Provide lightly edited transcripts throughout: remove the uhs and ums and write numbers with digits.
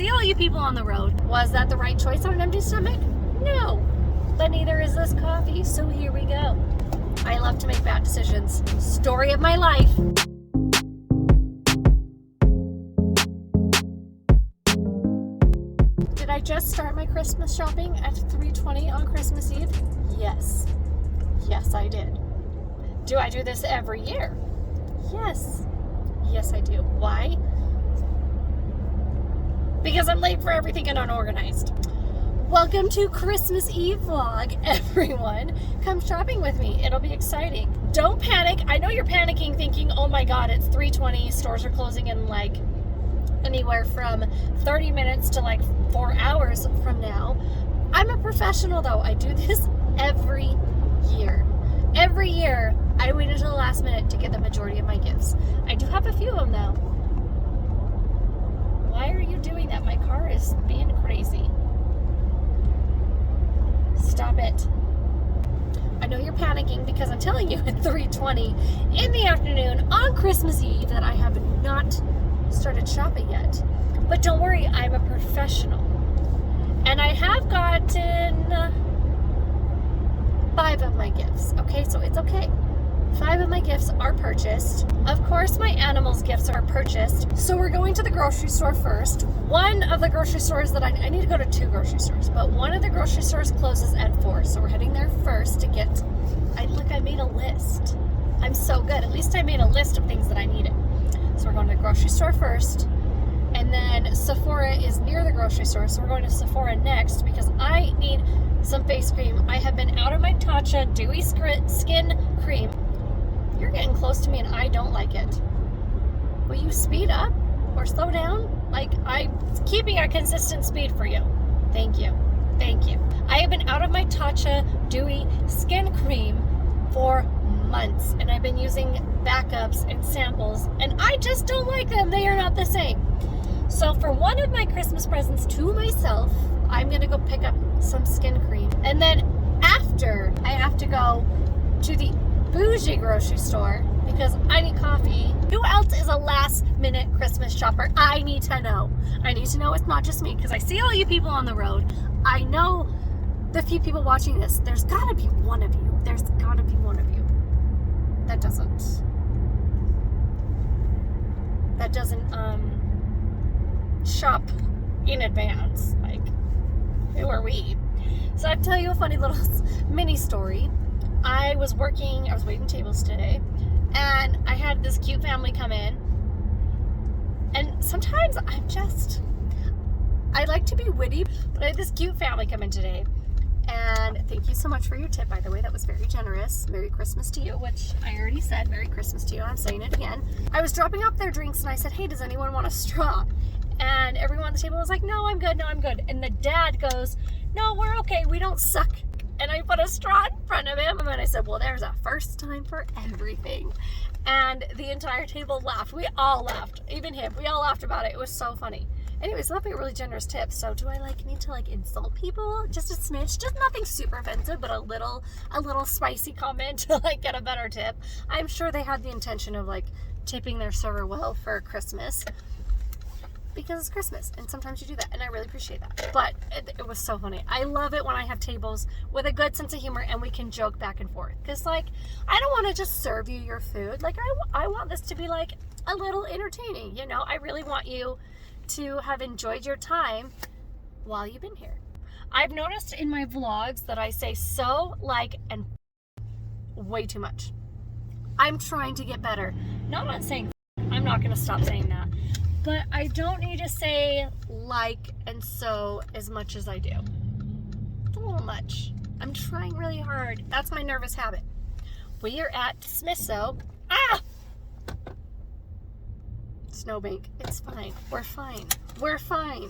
see all you people on the road. Was that the right choice on an empty stomach? No. But neither is this coffee, so here we go. I love to make bad decisions. Story of my life. Did I just start my Christmas shopping at 3:20 on Christmas Eve? Yes. Yes, I did. Do I do this every year? Yes. Yes, I do. Why? Because I'm late for everything and unorganized. Welcome to Christmas Eve vlog, everyone. Come shopping with me. It'll be exciting. Don't panic. I know you're panicking thinking, oh my God, it's 3:20. Stores are closing in like anywhere from 30 minutes to like 4 hours from now. I'm a professional though. I do this every year. Every year, I wait until the last minute to get the majority of my gifts. I do have a few of them though. Why are you doing that? My car is being crazy. Stop it. I know you're panicking because I'm telling you at 3:20 in the afternoon on Christmas Eve that I have not started shopping yet. But don't worry, I'm a professional. And I have gotten 5 of my gifts, okay? So it's okay. 5 of my gifts are purchased. Of course, my animals' gifts are purchased. So we're going to the grocery store first. One of the grocery stores that I need to go to 2 grocery stores, but one of the grocery stores closes at 4. So we're heading there first to get, I made a list. I'm so good. At least I made a list of things that I needed. So we're going to the grocery store first. And then Sephora is near the grocery store. So we're going to Sephora next because I need some face cream. I have been out of my Tatcha Dewy Skin Cream. You're getting close to me and I don't like it. Will you speed up or slow down? Like, I'm keeping a consistent speed for you. Thank you. Thank you. I have been out of my Tatcha Dewy Skin Cream for months and I've been using backups and samples and I just don't like them. They are not the same. So for one of my Christmas presents to myself, I'm going to go pick up some skin cream. And then after, I have to go to the bougie grocery store because I need coffee. Who else is a last minute Christmas shopper? I need to know. I need to know it's not just me because I see all you people on the road. I know the few people watching this. There's gotta be one of you. There's gotta be one of you that doesn't shop in advance. Like, who are we? So I'll tell you a funny little mini story. I was waiting tables today, and I had this cute family come in, and sometimes I like to be witty, but I had this cute family come in today, and thank you so much for your tip, by the way, that was very generous. Merry Christmas to you, which I already said, Merry Christmas to you, I'm saying it again. I was dropping off their drinks, and I said, hey, does anyone want a straw? And everyone on the table was like, no, I'm good, and the dad goes, no, we're okay, we don't suck. And I put a straw in front of him. And I said, well, there's a first time for everything. And the entire table laughed. We all laughed. Even him. We all laughed about it. It was so funny. Anyways, that'd be a really generous tip. So do I need to insult people? Just a smidge? Just nothing super offensive, but a little spicy comment to get a better tip. I'm sure they had the intention of tipping their server well for Christmas. Because it's Christmas and sometimes you do that and I really appreciate that, but it was so funny. I love it when I have tables with a good sense of humor and we can joke back and forth because I don't want to just serve you your food. I want this to be a little entertaining, you know. I really want you to have enjoyed your time while you've been here. I've noticed in my vlogs that I say so, and way too much. I'm trying to get better. Not on saying I'm not going to stop saying that. But I don't need to say and so as much as I do. It's a little much. I'm trying really hard. That's my nervous habit. We are at Smithso. Snowbank. It's fine. We're fine. We're fine.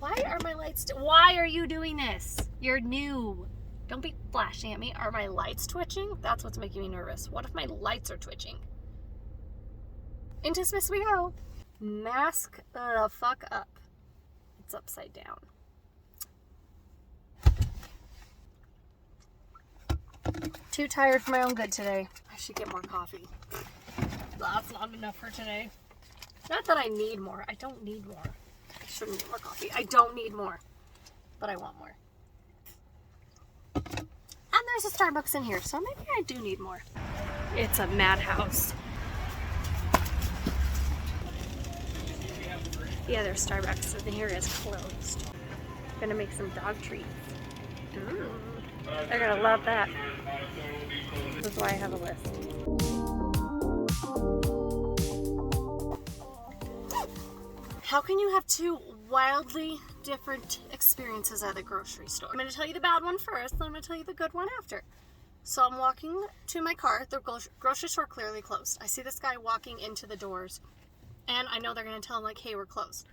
Why are my lights... Why are you doing this? You're new. Don't be flashing at me. Are my lights twitching? That's what's making me nervous. What if my lights are twitching? Into Smiths we go. Mask the fuck up. It's upside down. Too tired for my own good today. I should get more coffee. That's not enough for today. Not that I need more. I don't need more. I shouldn't get more coffee. I don't need more, but I want more. And there's a Starbucks in here, so maybe I do need more. It's a madhouse. Yeah, there's Starbucks in here is closed. Gonna make some dog treats. They're gonna love that. This is why I have a list. How can you have two wildly different experiences at the grocery store? I'm going to tell you the bad one first, then I'm going to tell you the good one after. So I'm walking to my car. The grocery store clearly closed. I see this guy walking into the doors, and I know they're going to tell him, like, hey, we're closed.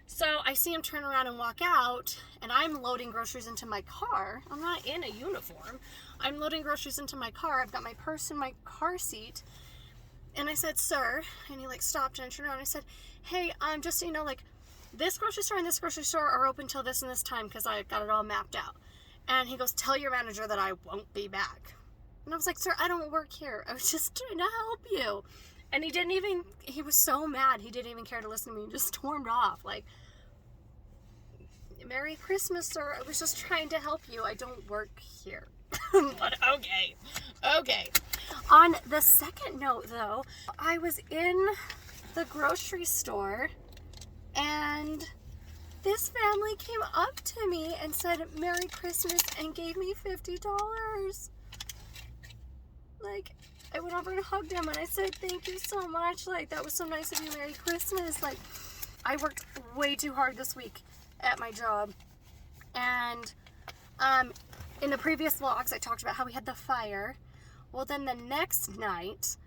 So I see him turn around and walk out, and I'm loading groceries into my car. I'm not in a uniform. I'm loading groceries into my car. I've got my purse in my car seat. And I said, sir, and he like stopped and I turned around and I said, hey, just so you know, like this grocery store and this grocery store are open till this and this time because I got it all mapped out. And he goes, tell your manager that I won't be back. And I was like, sir, I don't work here. I was just trying to help you. And he was so mad. He didn't even care to listen to me. He just stormed off. Like, Merry Christmas, sir. I was just trying to help you. I don't work here. But okay. On the second note, though, I was in the grocery store and this family came up to me and said Merry Christmas and gave me $50. Like, I went over and hugged him and I said, thank you so much. Like, that was so nice of you. Merry Christmas. Like, I worked way too hard this week at my job. And, in the previous vlogs, I talked about how we had the fire. Well, then the next night,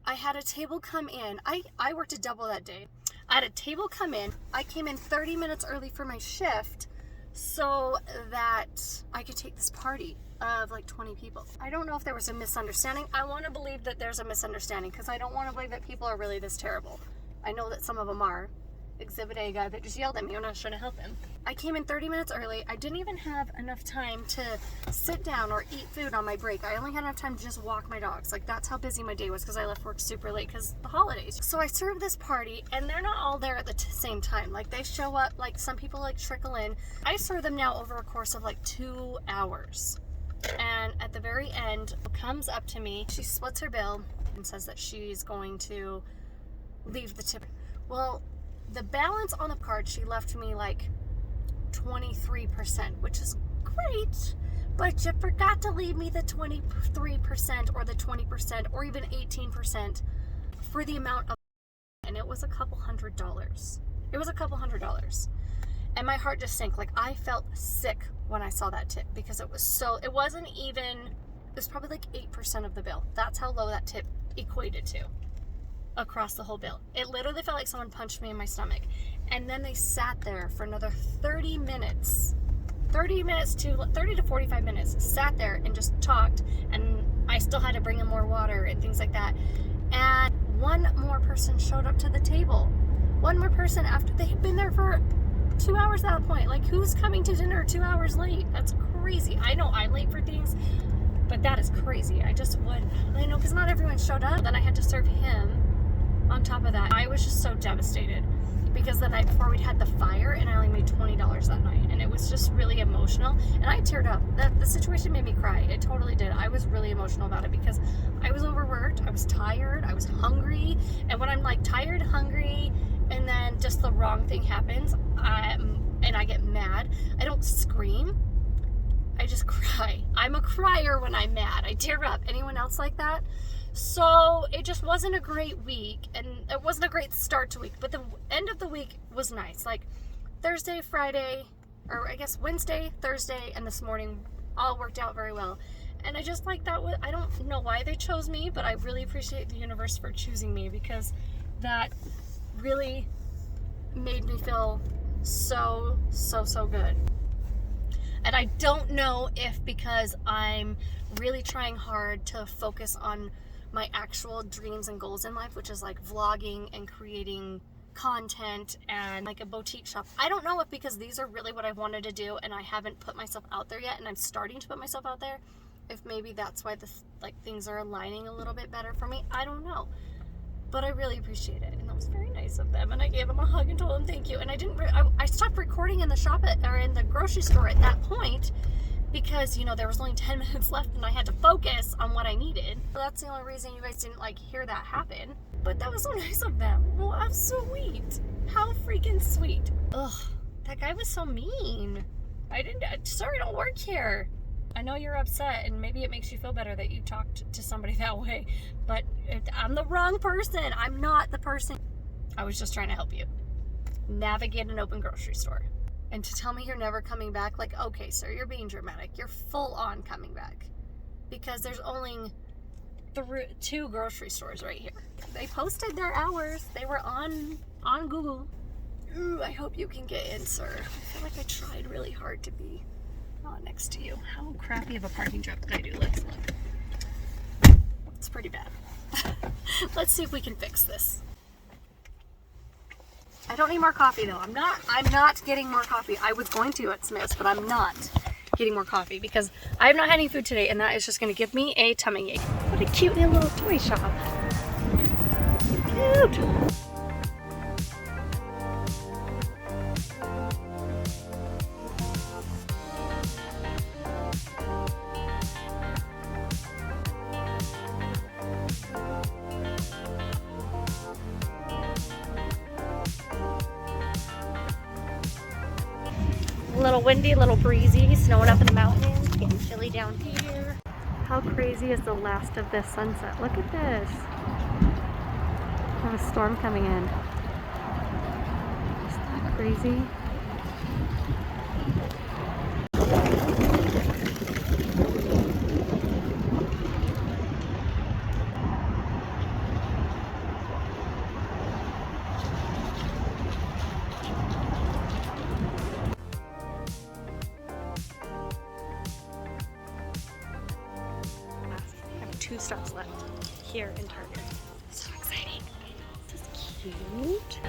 I had a table come in. I worked a double that day. I had a table come in. I came in 30 minutes early for my shift so that I could take this party of like 20 people. I don't know if there was a misunderstanding. I want to believe that there's a misunderstanding because I don't want to believe that people are really this terrible. I know that some of them are. Exhibit A guy that just yelled at me when I was trying to help him. I came in 30 minutes early. I didn't even have enough time to sit down or eat food on my break. I only had enough time to just walk my dogs. Like, that's how busy my day was because I left work super late because the holidays. So I served this party and they're not all there at the same time. Like, they show up, like some people like trickle in. I serve them now over a course of like 2 hours. And at the very end, comes up to me. She splits her bill and says that she's going to leave the tip. Well, the balance on the card, she left me like 23%, which is great, but you forgot to leave me the 23% or the 20% or even 18% for the amount of, and it was a couple $100. It was a couple $100. And my heart just sank. Like, I felt sick when I saw that tip because it was probably like 8% of the bill. That's how low that tip equated to across the whole bill. It literally felt like someone punched me in my stomach. And then they sat there for another 30 minutes. 30 to 45 minutes. Sat there and just talked. And I still had to bring them more water and things like that. And one more person showed up to the table. One more person after they had been there for 2 hours at that point. Like, who's coming to dinner 2 hours late? That's crazy. I know I'm late for things, but that is crazy. I know, because not everyone showed up. Then I had to serve him. On top of that, I was just so devastated because the night before we'd had the fire and I only made $20 that night, and it was just really emotional, and I teared up. The situation made me cry. It totally did. I was really emotional about it because I was overworked, I was tired, I was hungry, and when I'm like tired, hungry, and then just the wrong thing happens, and I get mad, I don't scream, I just cry. I'm a crier when I'm mad. I tear up. Anyone else like that? So it just wasn't a great week, and it wasn't a great start to week, but the end of the week was nice. Like Thursday, Friday, or I guess Wednesday, Thursday, and this morning all worked out very well. And I just like that. I don't know why they chose me, but I really appreciate the universe for choosing me because that really made me feel so good. And I don't know if because I'm really trying hard to focus on my actual dreams and goals in life, which is like vlogging and creating content and like a boutique shop. I don't know if because these are really what I wanted to do and I haven't put myself out there yet and I'm starting to put myself out there, if maybe that's why things are aligning a little bit better for me. I don't know. But I really appreciate it, and that was very nice of them. And I gave them a hug and told them thank you. And I didn't. I stopped recording in the shop or in the grocery store at that point because, you know, there was only 10 minutes left, and I had to focus on what I needed. So that's the only reason you guys didn't like hear that happen. But that was so nice of them. Well, how sweet. How freaking sweet. Ugh, that guy was so mean. Sorry, I don't work here. I know you're upset, and maybe it makes you feel better that you talked to somebody that way, but I'm the wrong person. I'm not the person. I was just trying to help you navigate an open grocery store. And to tell me you're never coming back, like, okay, sir, you're being dramatic. You're full on coming back because there's only 2 grocery stores right here. They posted their hours. They were on Google. Ooh, I hope you can get in, sir. I feel like I tried really hard to be next to you. How crappy of a parking job did I do? Let's look. It's pretty bad. Let's see if we can fix this. I don't need more coffee though. I'm not getting more coffee. I was going to at Smith's, but I'm not getting more coffee because I have not had any food today, and that is just going to give me a tummy ache. What a cute little toy shop. Cute. A little windy, a little breezy, snowing up in the mountains, getting chilly down here. How crazy is the last of this sunset? Look at this. We have a storm coming in. Isn't that crazy? I have 2 stops left here in Target. So exciting. This is cute.